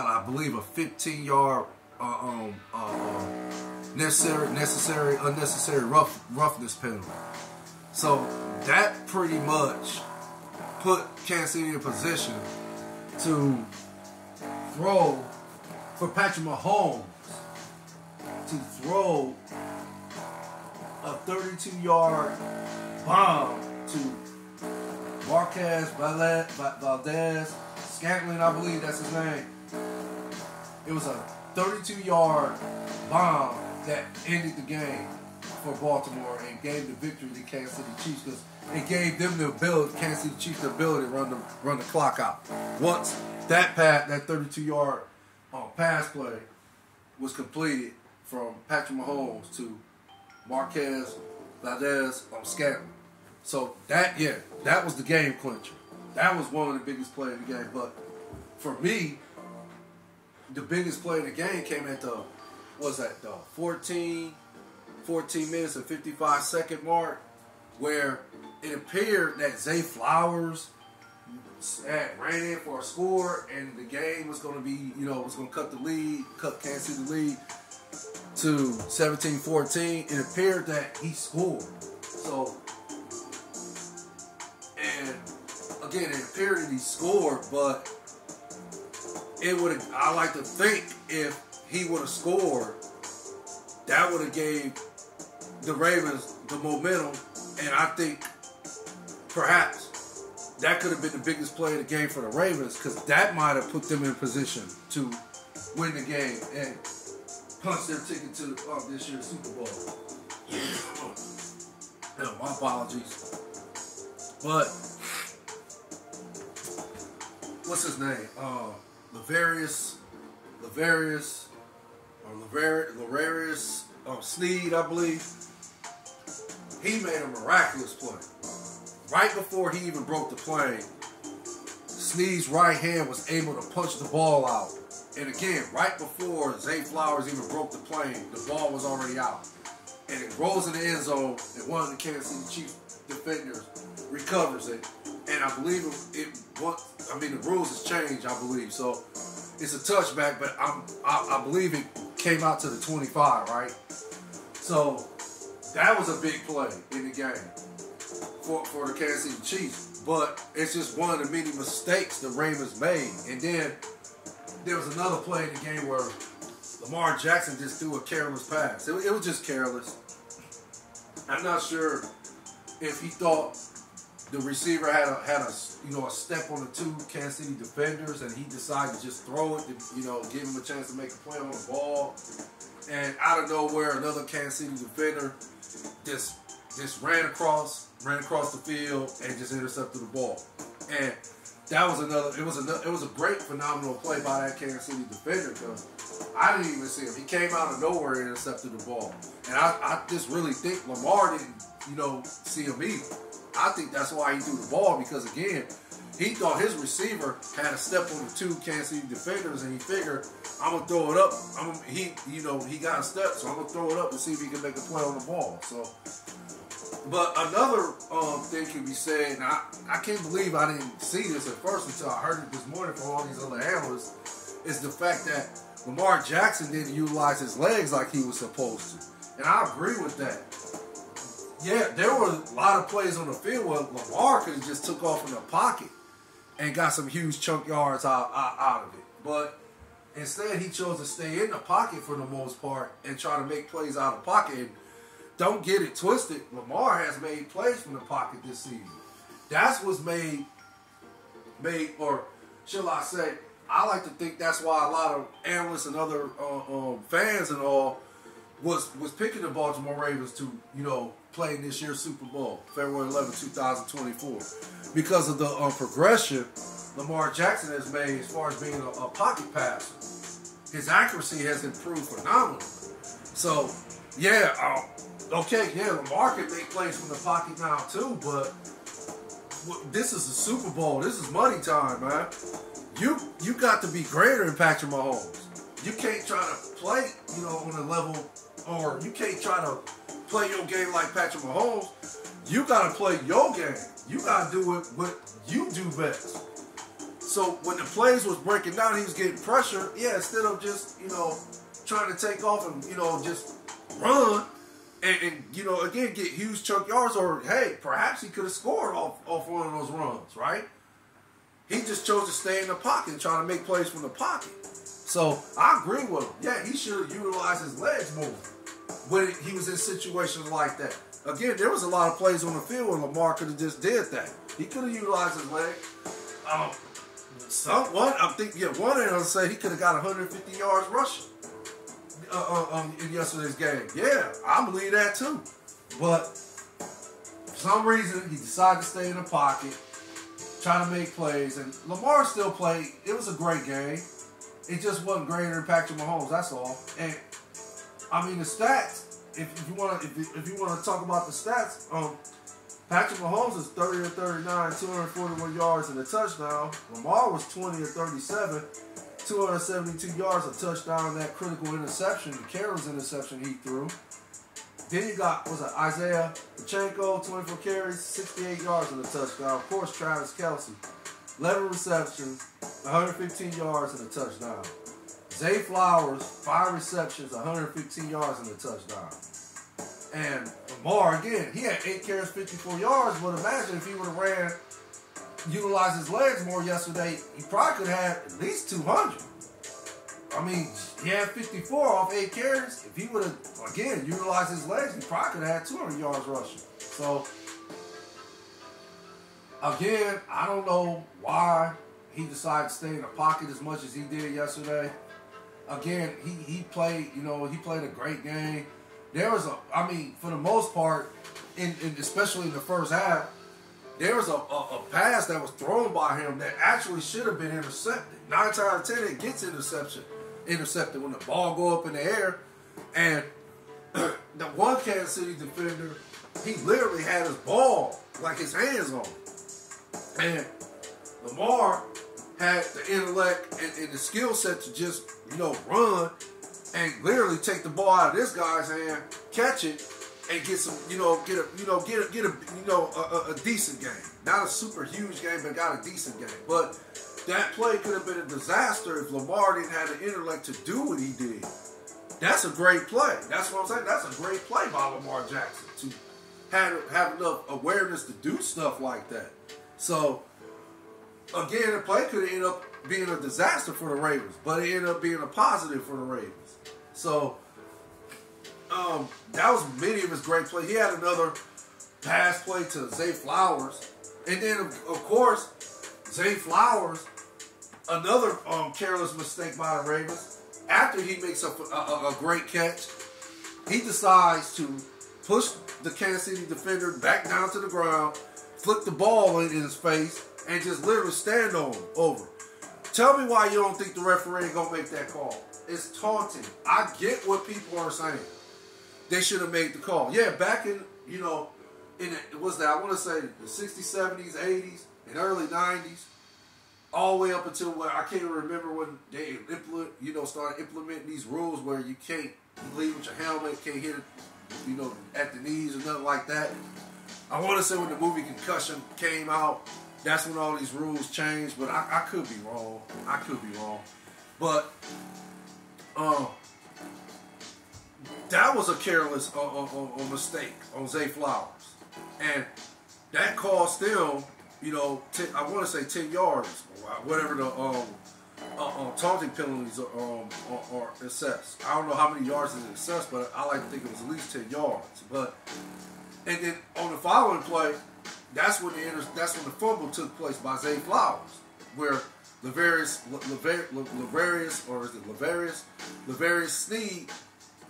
I believe a 15-yard unnecessary roughness penalty. So that pretty much put Kansas City in position to throw for Patrick Mahomes to throw a 32-yard bomb to Marquez Valdez Scantling, I believe that's his name. It was a 32-yard bomb that ended the game for Baltimore and gave the victory to Kansas City Chiefs, because it gave them the ability, Kansas City Chiefs, the ability to run the clock out. Once that 32-yard pass play was completed from Patrick Mahomes to Marquez Valdez Scantling. So that was the game clincher. That was one of the biggest plays of the game. But for me, the biggest play of the game came at the 14 minutes and 55-second mark, where it appeared that Zay Flowers ran in for a score, and the game was going to be, was going to cut Kansas City lead to 17-14. It appeared that he scored. So, and again, it appeared that he scored, but I like to think if he would have scored, that would have gave the Ravens the momentum, and I think perhaps that could have been the biggest play of the game for the Ravens, because that might have put them in position to win the game and punch their ticket to this year's Super Bowl. No, my apologies. But what's his name? Lavarius Sneed, I believe. He made a miraculous play. Right before he even broke the plane, Sneed's right hand was able to punch the ball out. And again, right before Zay Flowers even broke the plane, the ball was already out. And it rolls in the end zone, and one of the Kansas City Chiefs defenders recovers it. And I believe the rules has changed, I believe. So it's a touchback, but I believe it came out to the 25, right? So that was a big play in the game for the Kansas City Chiefs. But it's just one of the many mistakes the Ravens made. And then there was another play in the game where Lamar Jackson just threw a careless pass. It was just careless. I'm not sure if he thought the receiver had a step on the two Kansas City defenders, and he decided to just throw it to give him a chance to make a play on the ball. And out of nowhere, another Kansas City defender just ran across the field and just intercepted the ball. And that was it was a great, phenomenal play by that Kansas City defender, because I didn't even see him. He came out of nowhere and intercepted the ball. And I just really think Lamar didn't, see him either. I think that's why he threw the ball, because again, he thought his receiver had a step on the two Kansas City defenders, and he figured, I'm gonna throw it up. He got a step, so I'm gonna throw it up and see if he can make a play on the ball. So, but another thing can be said, and I can't believe I didn't see this at first until I heard it this morning from all these other analysts, is the fact that Lamar Jackson didn't utilize his legs like he was supposed to. And I agree with that. Yeah, there were a lot of plays on the field where Lamar could have just took off in the pocket and got some huge chunk yards out of it. But instead, he chose to stay in the pocket for the most part and try to make plays out of the pocket. And don't get it twisted, Lamar has made plays from the pocket this season. That's what's made, or shall I say, I like to think that's why a lot of analysts and other fans and all was picking the Baltimore Ravens to, play in this year's Super Bowl, February 11, 2024. Because of the progression Lamar Jackson has made as far as being a pocket passer. His accuracy has improved phenomenally. So, Lamar can make plays from the pocket now too, but this is a Super Bowl. This is money time, man. You got to be greater than Patrick Mahomes. You can't try to play, on a level, or you can't try to play your game like Patrick Mahomes. You got to play your game. You got to do it what you do best. So when the plays was breaking down, he was getting pressure. Yeah, instead of just, trying to take off and, just run and again, get huge chunk yards, or, hey, perhaps he could have scored off one of those runs, right? He just chose to stay in the pocket and try to make plays from the pocket. So I agree with him. Yeah, he should have utilized his legs more when he was in situations like that. Again, there was a lot of plays on the field where Lamar could have just did that. He could have utilized his leg. One analyst said he could have got 150 yards rushing in yesterday's game. Yeah, I believe that too. But for some reason, he decided to stay in the pocket, trying to make plays, and Lamar still played. It was a great game. It just wasn't greater than Patrick Mahomes. That's all. And I mean the stats. If you want to talk about the stats, Patrick Mahomes is 30 or 39, 241 yards and a touchdown. Lamar was 20 or 37, 272 yards, a touchdown, that critical interception, the careless interception he threw. Then you got, Isaiah Pacheco, 24 carries, 68 yards and a touchdown. Of course, Travis Kelce, 11 receptions, 115 yards and a touchdown. Zay Flowers, 5 receptions, 115 yards and a touchdown. And Lamar, again, he had 8 carries, 54 yards, but imagine if he would have utilized his legs more yesterday, he probably could have had at least 200. I mean, he had 54 off 8 carries. If he would have, again, utilized his legs, he probably could have had 200 yards rushing. So, again, I don't know why he decided to stay in the pocket as much as he did yesterday. Again, he played, he played a great game. There was for the most part, especially in the first half, there was a pass that was thrown by him that actually should have been intercepted. 9 times out of 10, it gets intercepted when the ball go up in the air. And the one Kansas City defender, he literally had his ball, like his hands on it. And Lamar had the intellect and the skill set to just, run and literally take the ball out of this guy's hand, catch it, and get some, get a decent game. Not a super huge game, but got a decent game. But that play could have been a disaster if Lamar didn't have the intellect to do what he did. That's a great play. That's what I'm saying. That's a great play by Lamar Jackson to have enough awareness to do stuff like that. So, again, the play could have ended up being a disaster for the Ravens, but it ended up being a positive for the Ravens. So, that was many of his great plays. He had another pass play to Zay Flowers. And then, of course, Zay Flowers, another careless mistake by the Ravens. After he makes a great catch, he decides to push the Kansas City defender back down to the ground, flick the ball in his face, and just literally stand on him over. Tell me why you don't think the referee ain't gonna make that call. It's taunting. I get what people are saying. They should have made the call. Yeah, back in, I want to say the 60s, 70s, 80s, and early 90s, all the way up until I can't even remember when they started implementing these rules where you can't leave with your helmet, can't hit it, at the knees or nothing like that. I want to say when the movie Concussion came out, that's when all these rules changed, but I could be wrong. But that was a careless mistake on Zay Flowers. And that cost them, I want to say 10 yards, whatever the taunting penalties are assessed. I don't know how many yards is assessed, but I like to think it was at least 10 yards. And then on the following play, that's when the fumble took place by Zay Flowers, where Lavarius Sneed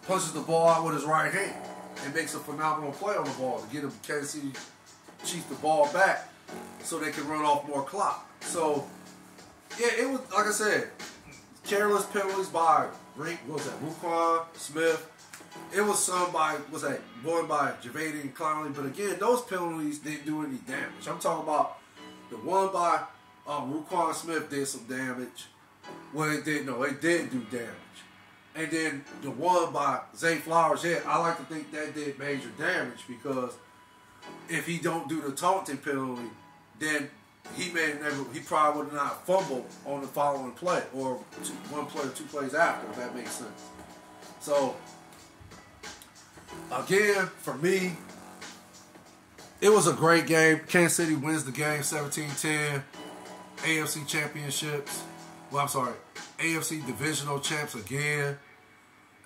punches the ball out with his right hand and makes a phenomenal play on the ball to get him Kansas City Chiefs the ball back so they can run off more clock. So, yeah, it was, like I said, careless penalties by, Roquan Smith. It was some by, one by Javadian Clowney. But again, those penalties didn't do any damage. I'm talking about the one by Roquan Smith did some damage. Well, it did do damage. And then the one by Zay Flowers, I like to think that did major damage because if he don't do the taunting penalty, then he probably would have not fumbled on the following play or one play or two plays after, if that makes sense. So, again, for me, it was a great game. Kansas City wins the game 17-10. AFC championships. Well, I'm sorry. AFC divisional champs again.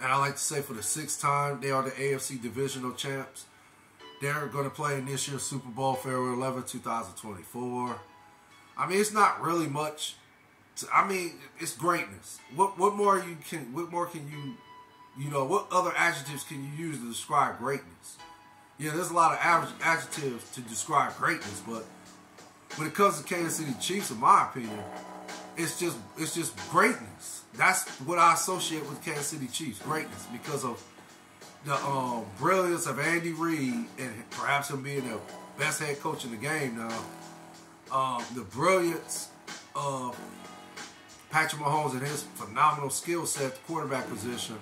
And I like to say for the 6th time, they are the AFC divisional champs. They're going to play in this year's Super Bowl, February 11, 2024. I mean, it's not really much. It's greatness. What more can you what other adjectives can you use to describe greatness? Yeah, there's a lot of adjectives to describe greatness, but when it comes to Kansas City Chiefs, in my opinion, it's just greatness. That's what I associate with Kansas City Chiefs, greatness, because of the brilliance of Andy Reid and perhaps him being the best head coach in the game now. The brilliance of Patrick Mahomes and his phenomenal skill set at the quarterback position,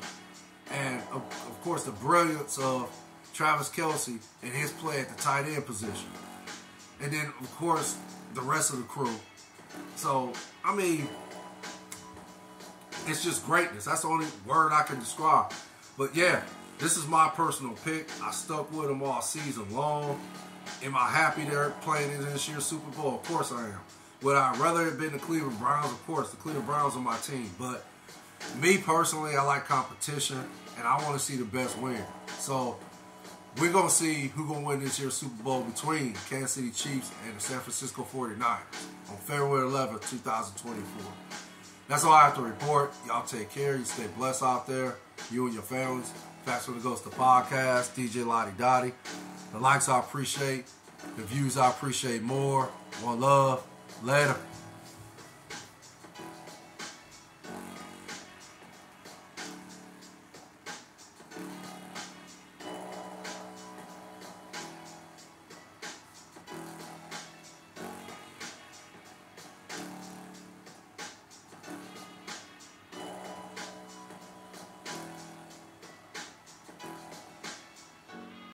and of course the brilliance of Travis Kelce and his play at the tight end position. And then, of course, the rest of the crew. So, I mean, it's just greatness. That's the only word I can describe. But, yeah, this is my personal pick. I stuck with them all season long. Am I happy they're playing in this year's Super Bowl? Of course I am. Would I rather have been the Cleveland Browns? Of course, the Cleveland Browns are my team. But me, personally, I like competition, and I want to see the best win. So, we're going to see who's going to win this year's Super Bowl between Kansas City Chiefs and the San Francisco 49ers on February 11th, 2024. That's all I have to report. Y'all take care. You stay blessed out there. You and your families. Facts when it goes to podcast. DJ Laudy Daudy. The likes I appreciate. The views I appreciate more. One love. Later.